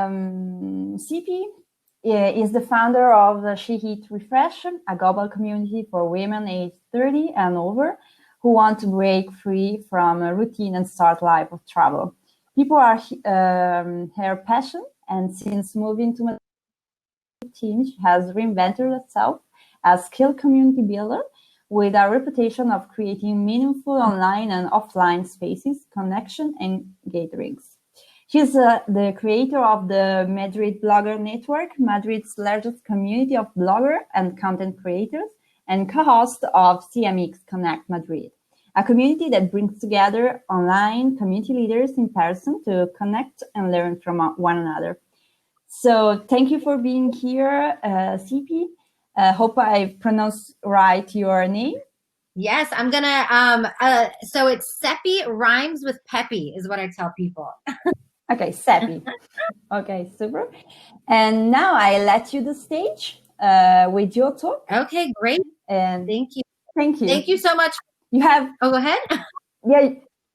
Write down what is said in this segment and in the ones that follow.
Cepee is the founder of the She Eat Refresh, a global community for women aged 30 and over who want to break free from a routine and start life of travel. People are her passion, and since moving to team, she has reinvented herself as a skilled community builder with a reputation of creating meaningful online and offline spaces, connection, and gatherings. She's the creator of the Madrid Blogger Network, Madrid's largest community of bloggers and content creators, and co-host of CMX Connect Madrid, a community that brings together online community leaders in person to connect and learn from one another. So thank you for being here, Cepee. Hope I pronounced right your name. Yes, I'm gonna, so it's Cepee rhymes with Peppy is what I tell people. Okay, Cepee. Okay, super. And now I let you the stage with your talk. Okay, great. And thank you. Thank you. Thank you so much. You have... Oh, go ahead.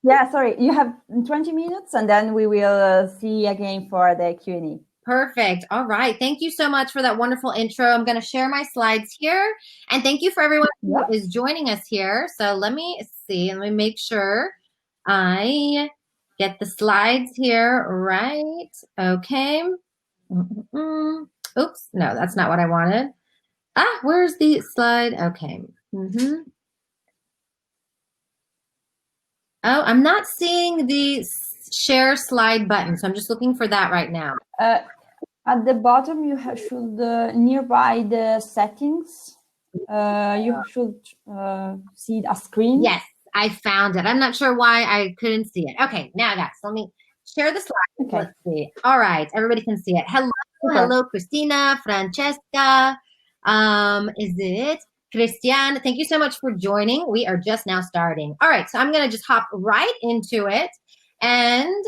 Yeah, sorry. You have 20 minutes and then we will see again for the Q&A. Perfect. All right. Thank you so much for that wonderful intro. I'm going to share my slides here. And thank you for everyone who is joining us here. So let me see. Let me make sure I get the slides here right. Okay. Oops. No, that's not what I wanted. Where's the slide? Okay. Oh, I'm not seeing the share slide button. So I'm just looking for that right now. At the bottom, you should, nearby the settings, you should see a screen. Yes, I found it. I'm not sure why I couldn't see it. Okay, now guys, let me share the slide. Okay. Let's see. All right, everybody can see it. Hello, Christina, Francesca. Is it Christian? Thank you so much for joining. We are just now starting. All right, so I'm going to just hop right into it and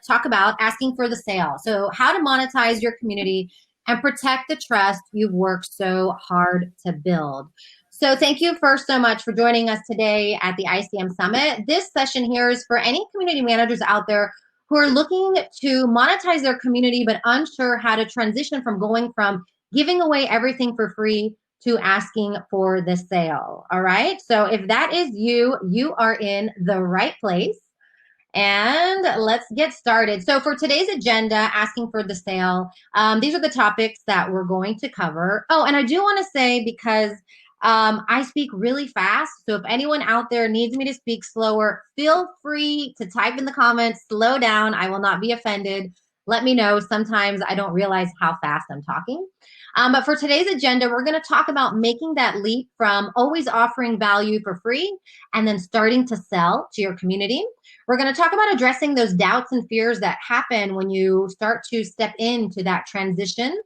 talk about asking for the sale. So how to monetize your community and protect the trust you've worked so hard to build. So thank you first so much for joining us today at the ICM Summit. This session here is for any community managers out there who are looking to monetize their community but unsure how to transition from going from giving away everything for free to asking for the sale. All right, so if that is you, you are in the right place. And let's get started. So for today's agenda, asking for the sale, these are the topics that we're going to cover. Oh, and I do want to say, because I speak really fast, so if anyone out there needs me to speak slower, feel free to type in the comments, slow down. I will not be offended. Let me know. Sometimes I don't realize how fast I'm talking. But for today's agenda, we're going to talk about making that leap from always offering value for free and then starting to sell to your community. We're going to talk about addressing those doubts and fears that happen when you start to step into that transition,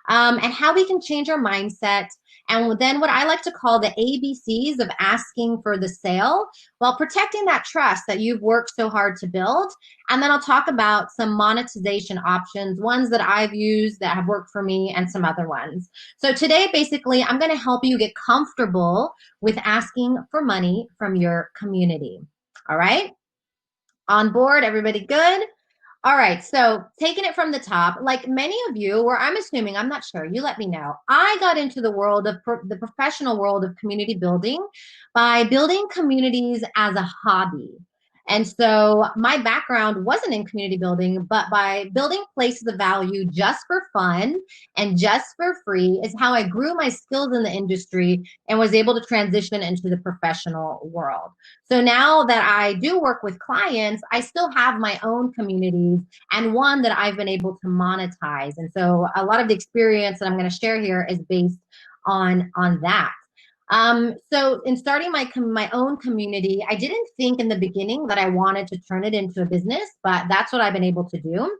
and how we can change our mindset. And then what I like to call the ABCs of asking for the sale while protecting that trust that you've worked so hard to build. And then I'll talk about some monetization options, ones that I've used that have worked for me and some other ones. So today, basically, I'm going to help you get comfortable with asking for money from your community. All right? On board, everybody good? All right, so taking it from the top, like many of you, or I'm assuming, I'm not sure, you let me know. I got into the world of the professional world of community building by building communities as a hobby. And so my background wasn't in community building, but by building places of value just for fun and just for free is how I grew my skills in the industry and was able to transition into the professional world. So now that I do work with clients, I still have my own communities and one that I've been able to monetize. And so a lot of the experience that I'm going to share here is based on that. So in starting my own community, I didn't think in the beginning that I wanted to turn it into a business, but that's what I've been able to do.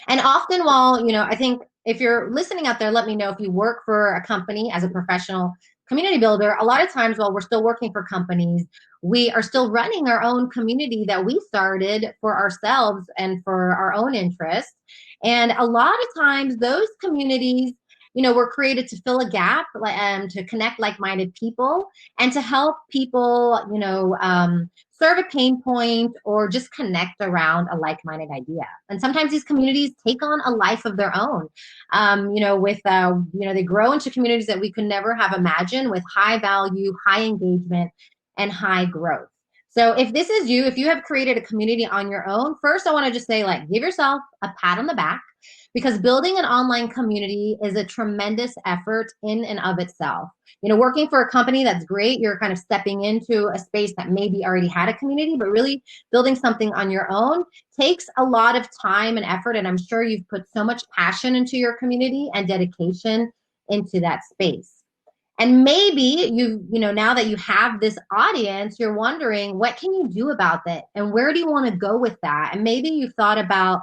And often while, I think if you're listening out there, let me know if you work for a company as a professional community builder. A lot of times while we're still working for companies, we are still running our own community that we started for ourselves and for our own interests. And a lot of times those communities were created to fill a gap, to connect like-minded people, and to help people, serve a pain point or just connect around a like-minded idea. And sometimes these communities take on a life of their own. They grow into communities that we could never have imagined, with high value, high engagement, and high growth. So if this is you, if you have created a community on your own, first I want to just say, give yourself a pat on the back, because building an online community is a tremendous effort in and of itself. Working for a company, that's great. You're kind of stepping into a space that maybe already had a community, but really building something on your own takes a lot of time and effort. And I'm sure you've put so much passion into your community and dedication into that space. And maybe now that you have this audience, you're wondering, what can you do about that? And where do you want to go with that? And maybe you've thought about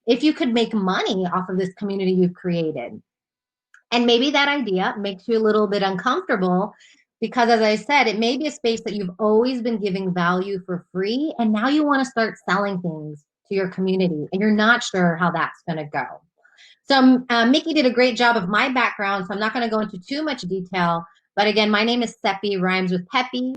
if you could make money off of this community you've created. And maybe that idea makes you a little bit uncomfortable, because, as I said, it may be a space that you've always been giving value for free, and now you want to start selling things to your community, and you're not sure how that's going to go. So Mickey did a great job of my background, so I'm not going to go into too much detail. But again, my name is Cepee, rhymes with Pepe,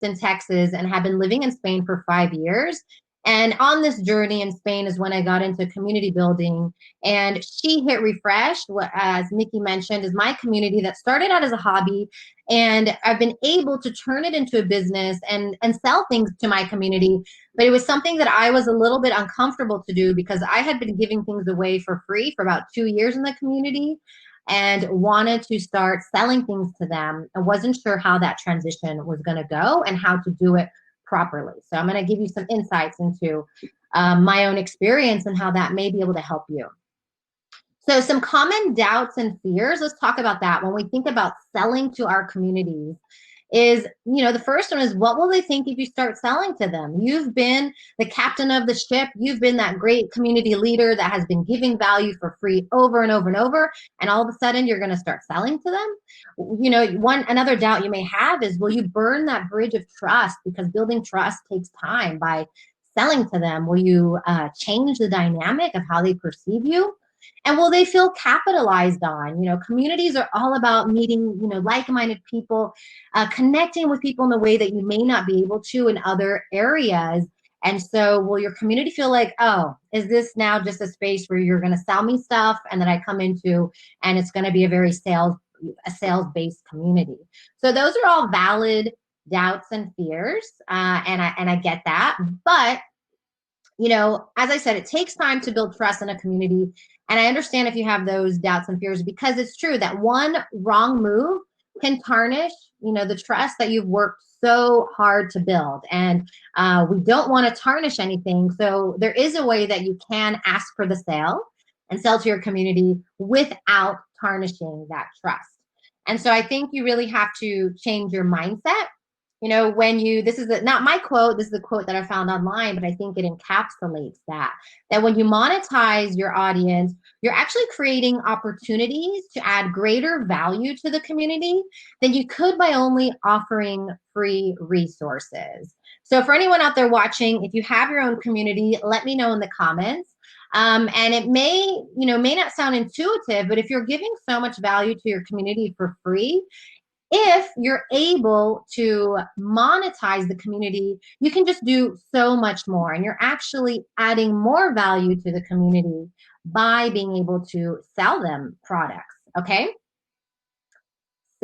in Texas, and have been living in Spain for 5 years. And on this journey in Spain is when I got into community building. And She Hit Refresh, as Mickey mentioned, is my community that started out as a hobby. And I've been able to turn it into a business and sell things to my community. But it was something that I was a little bit uncomfortable to do, because I had been giving things away for free for about 2 years in the community, and wanted to start selling things to them. I wasn't sure how that transition was going to go and how to do it properly. So I'm going to give you some insights into my own experience and how that may be able to help you. So some common doubts and fears, let's talk about that when we think about selling to our communities. Is, the first one is, what will they think if you start selling to them? You've been the captain of the ship. You've been that great community leader that has been giving value for free over and over and over. And all of a sudden you're going to start selling to them. Another doubt you may have is, will you burn that bridge of trust? Because building trust takes time. By selling to them, will you change the dynamic of how they perceive you? And will they feel capitalized on? Communities are all about meeting, like-minded people, connecting with people in a way that you may not be able to in other areas. And so will your community feel like, oh, is this now just a space where you're going to sell me stuff and that I come into, and it's going to be a very sales-based community? So those are all valid doubts and fears, and I get that. But as I said, it takes time to build trust in a community. And I understand if you have those doubts and fears, because it's true that one wrong move can tarnish, the trust that you've worked so hard to build. And we don't want to tarnish anything. So there is a way that you can ask for the sale and sell to your community without tarnishing that trust. And so I think you really have to change your mindset. This is not my quote, this is a quote that I found online, but I think it encapsulates that when you monetize your audience, you're actually creating opportunities to add greater value to the community than you could by only offering free resources. So for anyone out there watching, if you have your own community, let me know in the comments. And it may not sound intuitive, but if you're giving so much value to your community for free, if you're able to monetize the community, you can just do so much more. And you're actually adding more value to the community by being able to sell them products. Okay.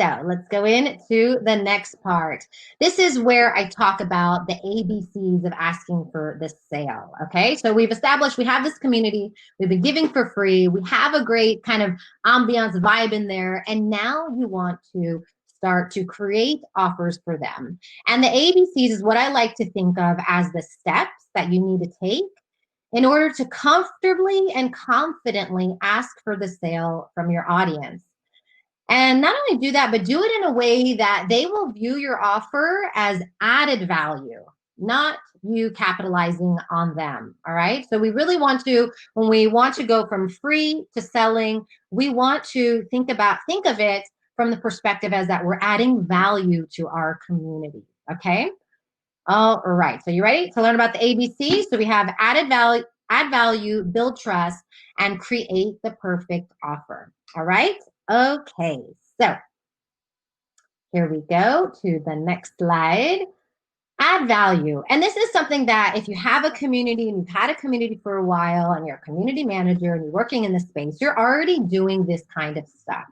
So let's go into the next part. This is where I talk about the ABCs of asking for the sale. Okay, so we've established we have this community, we've been giving for free, we have a great kind of ambiance vibe in there, and now you want to start to create offers for them. And the ABCs is what I like to think of as the steps that you need to take in order to comfortably and confidently ask for the sale from your audience. And not only do that, but do it in a way that they will view your offer as added value, not you capitalizing on them. All right. So we really want to, when we want to go from free to selling, we want to think of it from the perspective as that we're adding value to our community. Okay. All right. So you ready to learn about the ABC? So we have added add value, build trust, and create the perfect offer. All right? Okay, so here we go to the next slide. Add value. And this is something that if you have a community and you've had a community for a while and you're a community manager and you're working in this space, you're already doing this kind of stuff.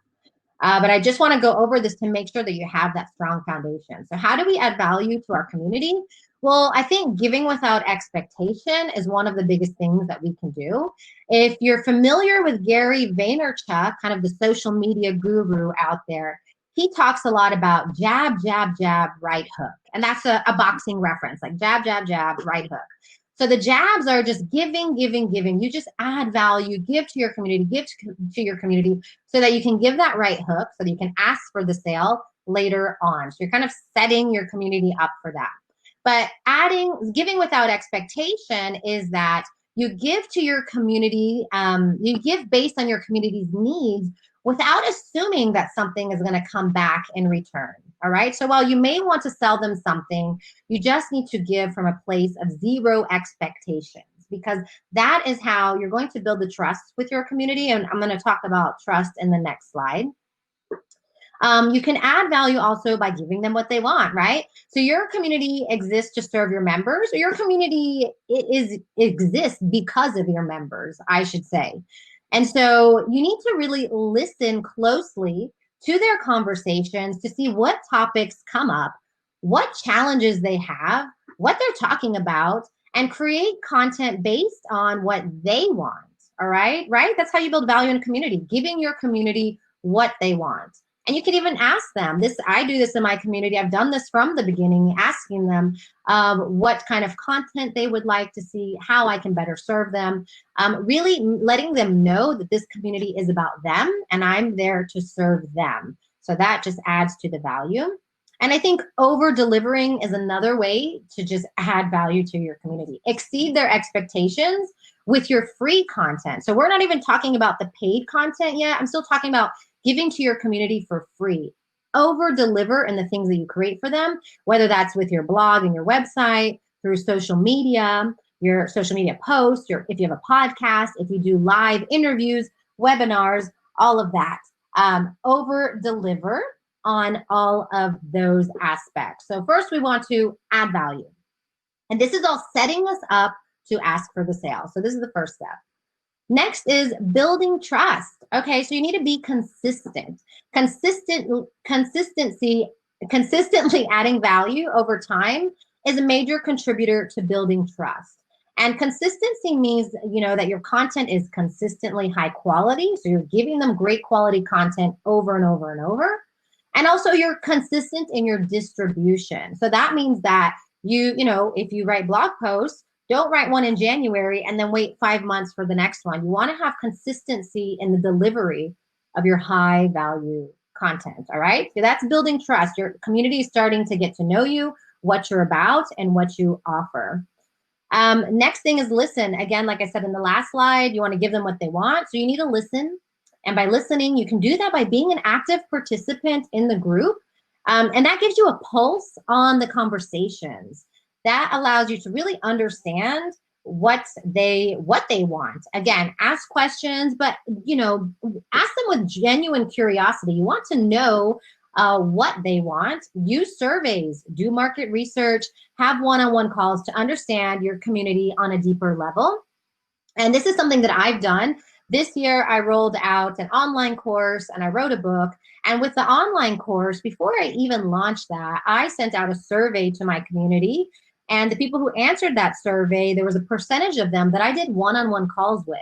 But I just want to go over this to make sure that you have that strong foundation. So how do we add value to our community? Well, I think giving without expectation is one of the biggest things that we can do. If you're familiar with Gary Vaynerchuk, kind of the social media guru out there, he talks a lot about jab, jab, jab, right hook. And that's a boxing reference, like jab, jab, jab, right hook. So the jabs are just giving, giving, giving. You just add value, give to your community, give to your community so that you can give that right hook so that you can ask for the sale later on. So you're kind of setting your community up for that. But giving without expectation is that you give to your community, you give based on your community's needs without assuming that something is going to come back in return. All right. So while you may want to sell them something, you just need to give from a place of zero expectations, because that is how you're going to build the trust with your community. And I'm going to talk about trust in the next slide. You can add value also by giving them what they want, right? So your community exists to serve your members, or your community exists because of your members, I should say. And so you need to really listen closely to their conversations to see what topics come up, what challenges they have, what they're talking about, and create content based on what they want. All right, right? That's how you build value in a community, giving your community what they want. And you can even ask them this. I do this in my community. I've done this from the beginning, asking them what kind of content they would like to see, how I can better serve them, really letting them know that this community is about them and I'm there to serve them. So that just adds to the value. And I think over delivering is another way to just add value to your community. Exceed their expectations with your free content. So we're not even talking about the paid content yet. I'm still talking about giving to your community for free. Over deliver in the things that you create for them, whether that's with your blog and your website, through social media, your social media posts, if you have a podcast, if you do live interviews, webinars, all of that. Over deliver on all of those aspects. So first we want to add value. And this is all setting us up to ask for the sale. So this is the first step. Next is building trust. Okay, so you need to be consistent. Consistently adding value over time is a major contributor to building trust. And consistency means, that your content is consistently high quality. So you're giving them great quality content over and over and over. And also you're consistent in your distribution. So that means that if you write blog posts, don't write one in January and then wait 5 months for the next one. You want to have consistency in the delivery of your high value content. All right. So that's building trust. Your community is starting to get to know you, what you're about, and what you offer. Next thing is listen. Again, like I said in the last slide, you want to give them what they want. So you need to listen. And by listening, you can do that by being an active participant in the group. And that gives you a pulse on the conversations. That allows you to really understand what they want. Again, ask questions, but ask them with genuine curiosity. You want to know what they want. Use surveys, do market research, have one-on-one calls to understand your community on a deeper level. And this is something that I've done. This year, I rolled out an online course and I wrote a book. And with the online course, before I even launched that, I sent out a survey to my community. And the people who answered that survey, there was a percentage of them that I did one-on-one calls with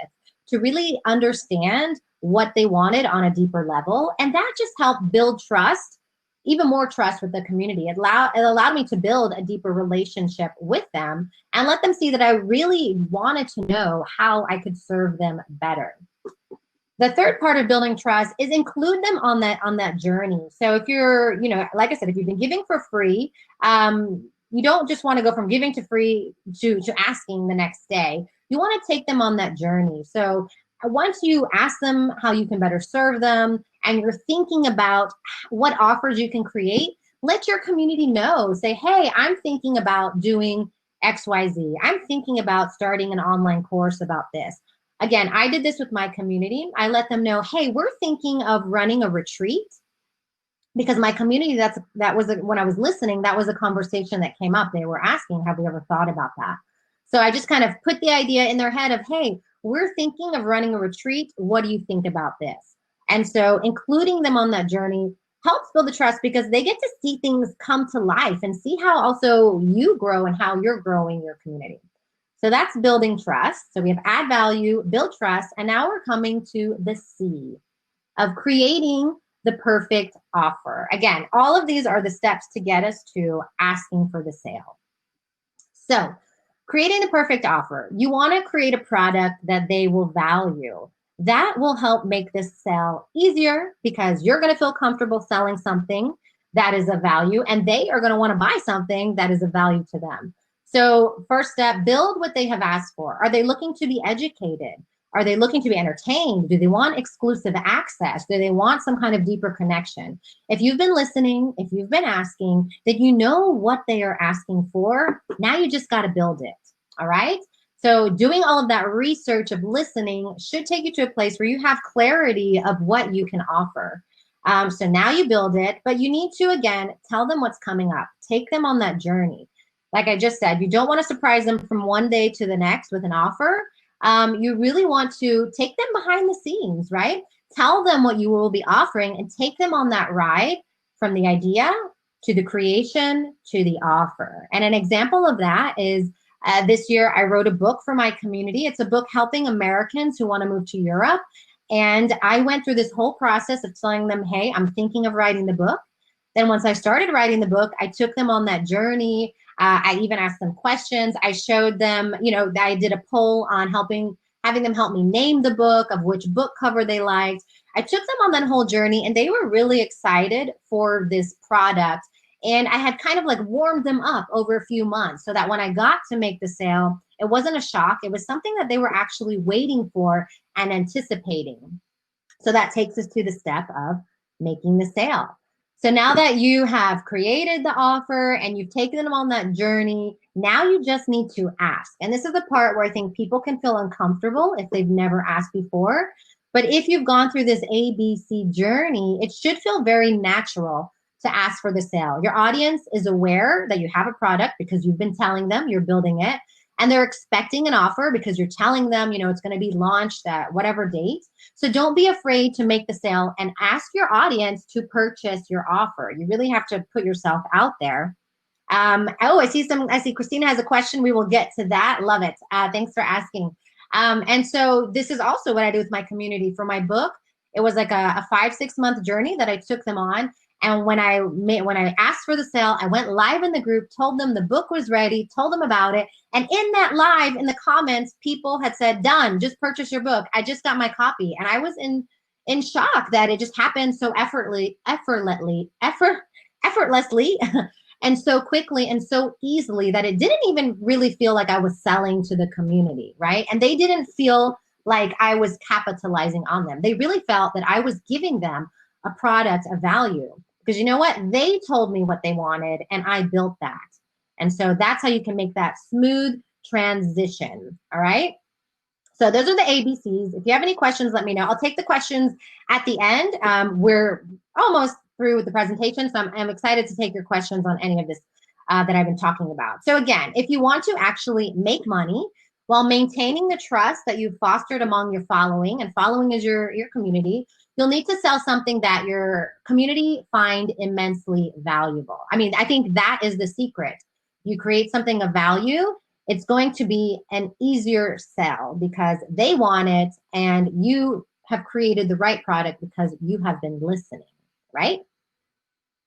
to really understand what they wanted on a deeper level. And that just helped build trust, even more trust with the community. It allowed me to build a deeper relationship with them and let them see that I really wanted to know how I could serve them better. The third part of building trust is include them on that journey. So if you're, like I said, if you've been giving for free, you don't just want to go from giving to free to asking the next day. You want to take them on that journey. So once you ask them how you can better serve them and you're thinking about what offers you can create, let your community know. Say, hey, I'm thinking about doing XYZ. I'm thinking about starting an online course about this. Again, I did this with my community. I let them know, hey, we're thinking of running a retreat, because my community, when I was listening, that was a conversation that came up. They were asking, have we ever thought about that? So I just kind of put the idea in their head of, hey, we're thinking of running a retreat. What do you think about this? And so including them on that journey helps build the trust, because they get to see things come to life and see how also you grow and how you're growing your community. So that's building trust. So we have add value, build trust, and now we're coming to the C of creating the perfect offer. Again, all of these are the steps to get us to asking for the sale. So creating the perfect offer. You want to create a product that they will value. That will help make this sale easier, because you're going to feel comfortable selling something that is of value, and they are going to want to buy something that is of value to them. So first step, build what they have asked for. Are they looking to be educated? Are they looking to be entertained? Do they want exclusive access? Do they want some kind of deeper connection? If you've been listening, if you've been asking, then you know what they are asking for. Now you just got to build it. All right. So doing all of that research of listening should take you to a place where you have clarity of what you can offer. So now you build it, but you need to, again, tell them what's coming up. Take them on that journey. Like I just said, you don't want to surprise them from one day to the next with an offer. You really want to take them behind the scenes, right? Tell them what you will be offering and take them on that ride from the idea to the creation to the offer. And an example of that is this year I wrote a book for my community. It's a book helping Americans who want to move to Europe. And I went through this whole process of telling them, hey, I'm thinking of writing the book. Then once I started writing the book, I took them on that journey. I even asked them questions. I showed them, I did a poll on having them help me name the book, of which book cover they liked. I took them on that whole journey, and they were really excited for this product. And I had kind of like warmed them up over a few months, so that when I got to make the sale, it wasn't a shock. It was something that they were actually waiting for and anticipating. So that takes us to the step of making the sale. So now that you have created the offer and you've taken them on that journey, now you just need to ask. And this is the part where I think people can feel uncomfortable if they've never asked before. But if you've gone through this ABC journey, it should feel very natural to ask for the sale. Your audience is aware that you have a product because you've been telling them you're building it. And they're expecting an offer because you're telling them, it's going to be launched at whatever date. So don't be afraid to make the sale and ask your audience to purchase your offer. You really have to put yourself out there. I see Christina has a question. We will get to that. Love it. Thanks for asking. And so this is also what I do with my community. For my book, it was like a 5-6 month journey that I took them on. And when I asked for the sale, I went live in the group, told them the book was ready, told them about it. And in that live, in the comments, people had said, done, just purchase your book. I just got my copy. And I was in shock that it just happened so effortlessly and so quickly and so easily that it didn't even really feel like I was selling to the community, right? And they didn't feel like I was capitalizing on them. They really felt that I was giving them a product of value. Because you know what? They told me what they wanted and I built that. And so that's how you can make that smooth transition. All right. So those are the ABCs. If you have any questions, let me know. I'll take the questions at the end. We're almost through with the presentation. So I'm excited to take your questions on any of this that I've been talking about. So again, if you want to actually make money while maintaining the trust that you've fostered among your following, and following is your community, you'll need to sell something that your community find immensely valuable. I mean, I think that is the secret. You create something of value, it's going to be an easier sell because they want it and you have created the right product because you have been listening, right?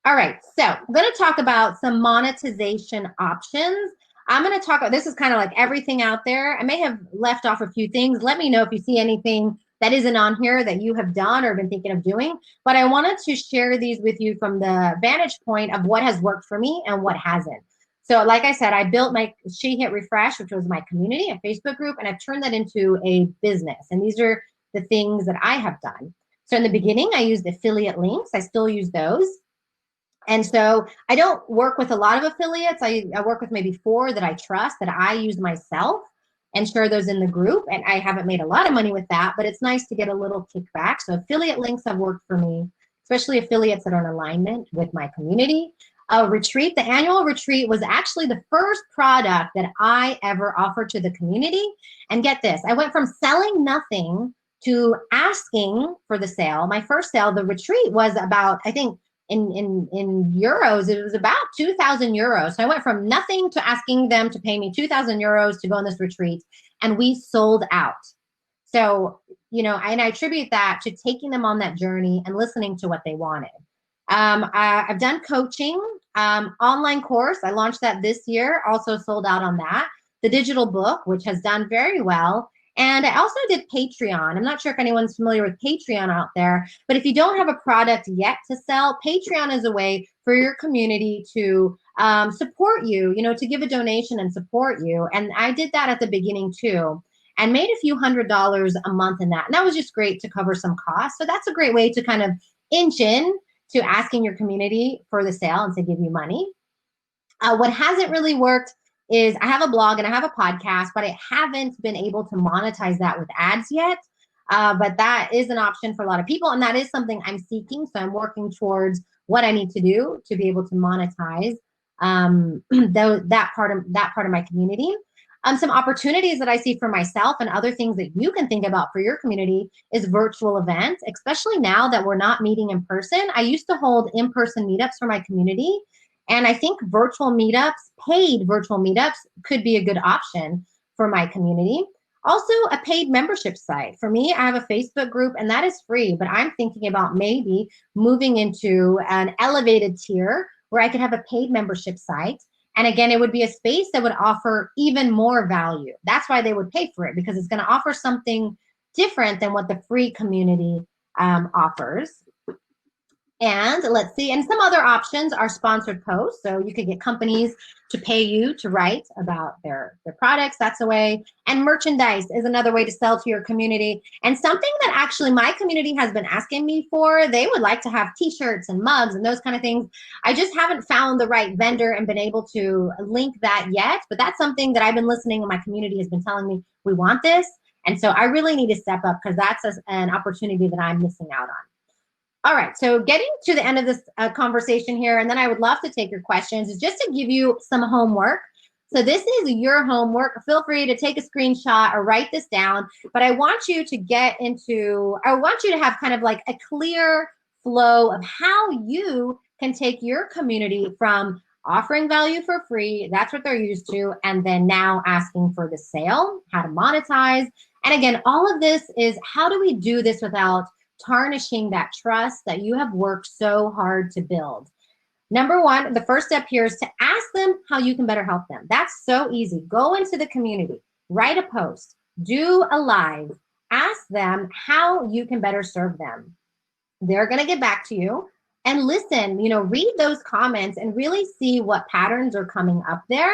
All right, so I'm going to talk about some monetization options. I'm going to talk about, this is kind of like everything out there. I may have left off a few things. Let me know if you see anything that isn't on here that you have done or been thinking of doing. But I wanted to share these with you from the vantage point of what has worked for me and what hasn't. So like I said, I built my She Hit Refresh, which was my community, a Facebook group, and I've turned that into a business. And these are the things that I have done. So in the beginning, I used affiliate links. I still use those. And so I don't work with a lot of affiliates. I work with maybe 4 that I trust, that I use myself, and share those in the group. And I haven't made a lot of money with that, but it's nice to get a little kickback. So affiliate links have worked for me, especially affiliates that are in alignment with my community. Retreat, the annual retreat was actually the first product that I ever offered to the community. And get this, I went from selling nothing to asking for the sale. My first sale, the retreat, was about, I think, in euros, it was about 2,000 euros. So I went from nothing to asking them to pay me 2,000 euros to go on this retreat, and we sold out. So, you know, and I attribute that to taking them on that journey and listening to what they wanted. I've done coaching, online course. I launched that this year, also sold out on that. The digital book, which has done very well. And I also did Patreon. I'm not sure if anyone's familiar with Patreon out there, but if you don't have a product yet to sell, Patreon is a way for your community to support you, you know, to give a donation and support you. And I did that at the beginning too, and made a few $100s a month in that. And that was just great to cover some costs. So that's a great way to kind of inch in to asking your community for the sale and to give you money. What hasn't really worked is I have a blog and I have a podcast, but I haven't been able to monetize that with ads yet. But that is an option for a lot of people, and that is something I'm seeking. So I'm working towards what I need to do to be able to monetize that part of my community. Some opportunities that I see for myself and other things that you can think about for your community is virtual events, especially now that we're not meeting in person. I used to hold in-person meetups for my community. And I think virtual meetups, paid virtual meetups, could be a good option for my community. Also, a paid membership site. For me, I have a Facebook group, and that is free, but I'm thinking about maybe moving into an elevated tier where I could have a paid membership site. And again, it would be a space that would offer even more value. That's why they would pay for it, because it's going to offer something different than what the free community offers. And let's see, and some other options are sponsored posts. So you could get companies to pay you to write about their products. That's a way. And merchandise is another way to sell to your community. And something that actually my community has been asking me for, they would like to have t-shirts and mugs and those kind of things. I just haven't found the right vendor and been able to link that yet. But that's something that I've been listening, and my community has been telling me, we want this. And so I really need to step up, because that's an opportunity that I'm missing out on. All right, so getting to the end of this conversation here, and then I would love to take your questions, is just to give you some homework. So this is your homework. Feel free to take a screenshot or write this down, but I want you to I want you to have kind of like a clear flow of how you can take your community from offering value for free, that's what they're used to, and then now asking for the sale, how to monetize. And again, all of this is, how do we do this without tarnishing that trust that you have worked so hard to build? Number one, the first step here is to ask them how you can better help them. That's so easy. Go into the community, write a post, do a live, ask them how you can better serve them. They're going to get back to you, and listen, you know, read those comments and really see what patterns are coming up there.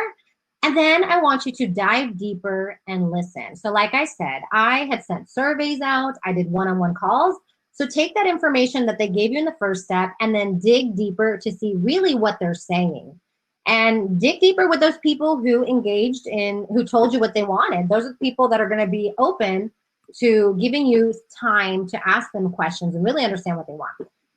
And then I want you to dive deeper and listen. So like I said, I had sent surveys out, I did one-on-one calls. So take that information that they gave you in the first step and then dig deeper to see really what they're saying. And dig deeper with those people who engaged in, who told you what they wanted. Those are the people that are going to be open to giving you time to ask them questions and really understand what they want.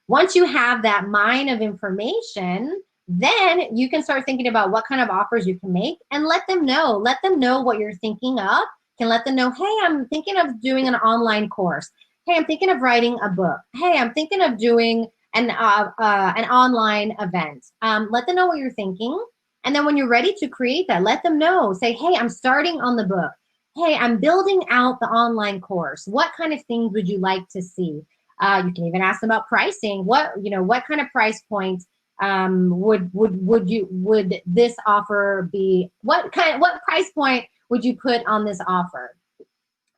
Once you have that mine of information, then you can start thinking about what kind of offers you can make, and let them know. Let them know what you're thinking of. You can let them know, hey, I'm thinking of doing an online course. Hey, I'm thinking of writing a book. Hey, I'm thinking of doing an online event. Let them know what you're thinking. And then when you're ready to create that, let them know. Say, hey, I'm starting on the book. Hey, I'm building out the online course. What kind of things would you like to see? You can even ask them about pricing. What kind of price point would this offer be? What price point would you put on this offer?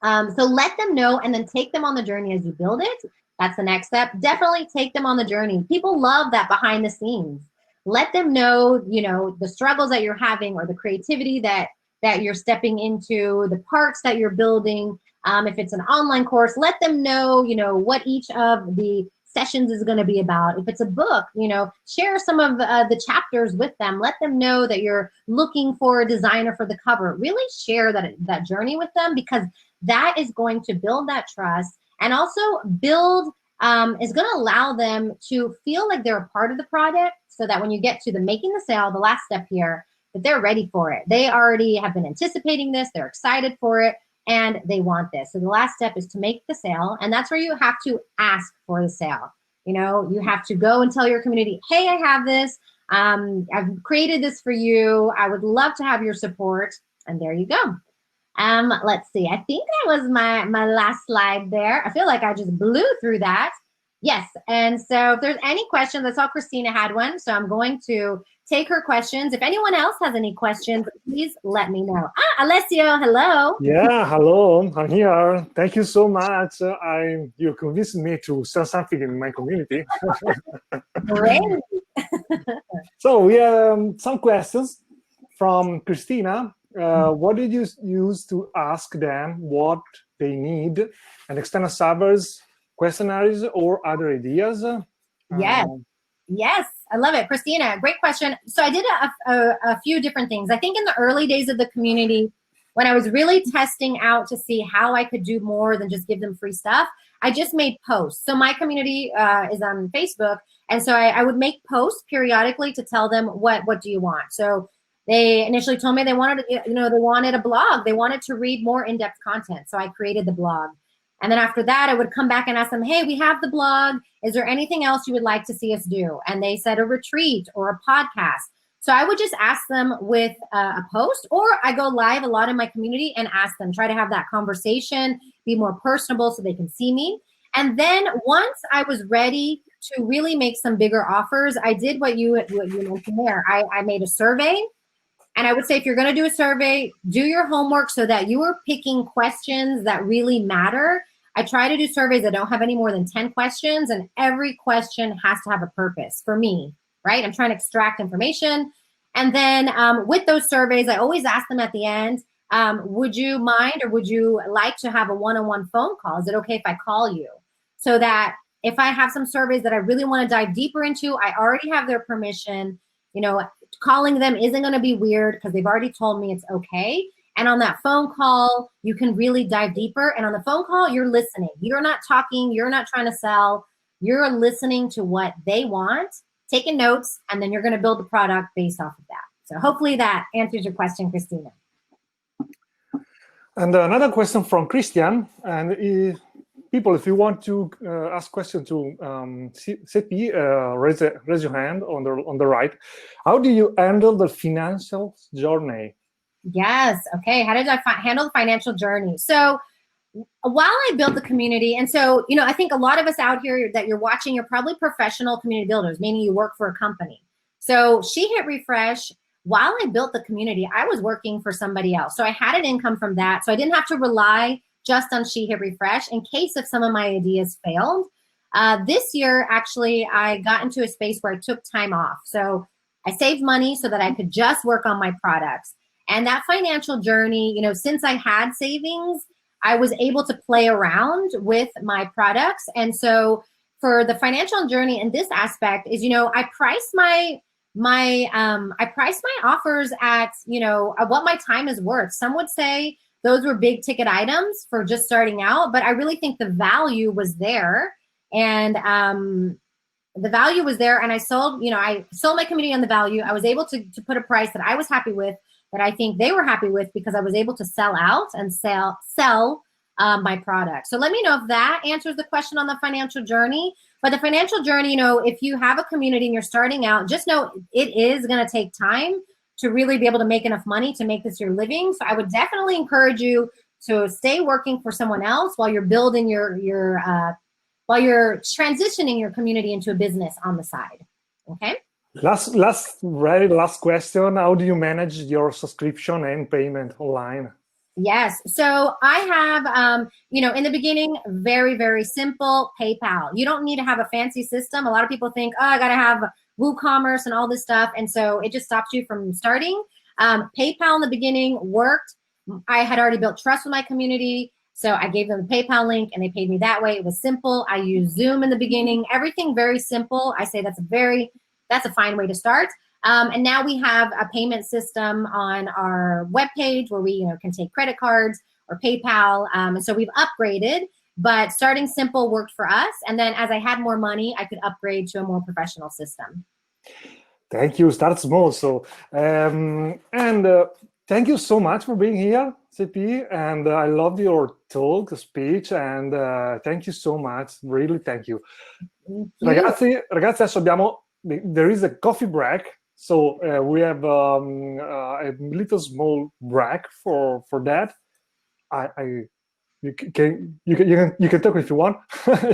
So let them know, and then take them on the journey as you build it. That's the next step. Definitely take them on the journey. People love that behind the scenes. Let them know, you know, the struggles that you're having, or the creativity that you're stepping into, the parts that you're building. If it's an online course, let them know, you know, what each of the sessions is going to be about. If it's a book, you know, share some of the chapters with them. Let them know that you're looking for a designer for the cover. Really share that journey with them, because that is going to build that trust, and also build is going to allow them to feel like they're a part of the product, so that when you get to the making the sale, the last step here, that they're ready for it. They already have been anticipating this. They're excited for it, and they want this. So the last step is to make the sale. And that's where you have to ask for the sale. You know, you have to go and tell your community, hey, I have this. I've created this for you. I would love to have your support. And there you go. Let's see. I think that was my last slide there. I feel like I just blew through that. Yes. And so if there's any questions, I saw Christina had one. So I'm going to take her questions. If anyone else has any questions, please let me know. Alessio, hello. Yeah, hello. I'm here. Thank you so much. You convinced me to sell something in my community. Great. So we have some questions from Christina. What did you use to ask them what they need? And external servers, questionnaires, or other ideas? Yes. Yes, I love it. Christina, great question. So I did a few different things. I think in the early days of the community, when I was really testing out to see how I could do more than just give them free stuff, I just made posts. So my community is on Facebook. And so I would make posts periodically to tell them what do you want. So they initially told me they wanted, they wanted a blog. They wanted to read more in-depth content. So I created the blog. And then after that, I would come back and ask them, hey, we have the blog. Is there anything else you would like to see us do? And they said a retreat or a podcast. So I would just ask them with a post, or I go live a lot in my community and ask them, try to have that conversation, be more personable so they can see me. And then once I was ready to really make some bigger offers, I did what you mentioned there. I made a survey. And I would say, if you're going to do a survey, do your homework so that you are picking questions that really matter. I try to do surveys that don't have any more than 10 questions, and every question has to have a purpose for me, right? I'm trying to extract information. And then with those surveys, I always ask them at the end, would you mind, or would you like to have a one-on-one phone call? Is it okay if I call you? So that if I have some surveys that I really want to dive deeper into, I already have their permission. Calling them isn't going to be weird because they've already told me it's okay. And on that phone call, you can really dive deeper. And on the phone call, you're listening. You're not talking. You're not trying to sell. You're listening to what they want, taking notes, and then you're going to build the product based off of that. So hopefully that answers your question, Christina. And another question from Christian. And people, if you want to ask questions to Cepee, raise your hand on the right. How do you handle the financial journey? Yes. Okay. How did I handle the financial journey? So while I built the community, and so, I think a lot of us out here that you're watching, you're probably professional community builders, meaning you work for a company. So She Hit Refresh, while I built the community, I was working for somebody else. So I had an income from that. So I didn't have to rely just on She Hit Refresh in case if some of my ideas failed. This year, actually, I got into a space where I took time off. So I saved money so that I could just work on my products. And that financial journey, since I had savings, I was able to play around with my products. And so for the financial journey in this aspect is, I priced my offers at, what my time is worth. Some would say those were big ticket items for just starting out, but I really think the value was there. And the value was there. And I sold my community on the value. I was able to put a price that I was happy with, that I think they were happy with, because I was able to sell out and sell my product. So let me know if that answers the question on the financial journey. But the financial journey, if you have a community and you're starting out, just know it is going to take time to really be able to make enough money to make this your living. So I would definitely encourage you to stay working for someone else while you're building while you're transitioning your community into a business on the side. Okay. Very last question. How do you manage your subscription and payment online? Yes. So I have, in the beginning, very, very simple PayPal. You don't need to have a fancy system. A lot of people think, I got to have WooCommerce and all this stuff. And so it just stops you from starting. PayPal in the beginning worked. I had already built trust with my community. So I gave them the PayPal link and they paid me that way. It was simple. I used Zoom in the beginning, everything very simple. I say that's a fine way to start. And now we have a payment system on our webpage where we can take credit cards or PayPal. And so we've upgraded, but starting simple worked for us. And then as I had more money, I could upgrade to a more professional system. Thank you. Start small. So, thank you so much for being here, Cepee. And I loved your talk, speech, and thank you so much. Really, thank you. Ragazzi, adesso there is a coffee break. So we have a little small break for that. You can talk if you want.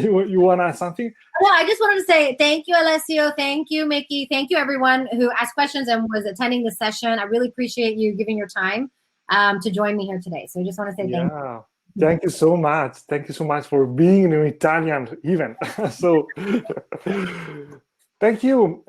you want to add something? Well, I just wanted to say thank you, Alessio. Thank you, Mickey. Thank you, everyone who asked questions and was attending the session. I really appreciate you giving your time to join me here today. So I just want to say thank you. Thank you so much. Thank you so much for being in Italian even. So thank you.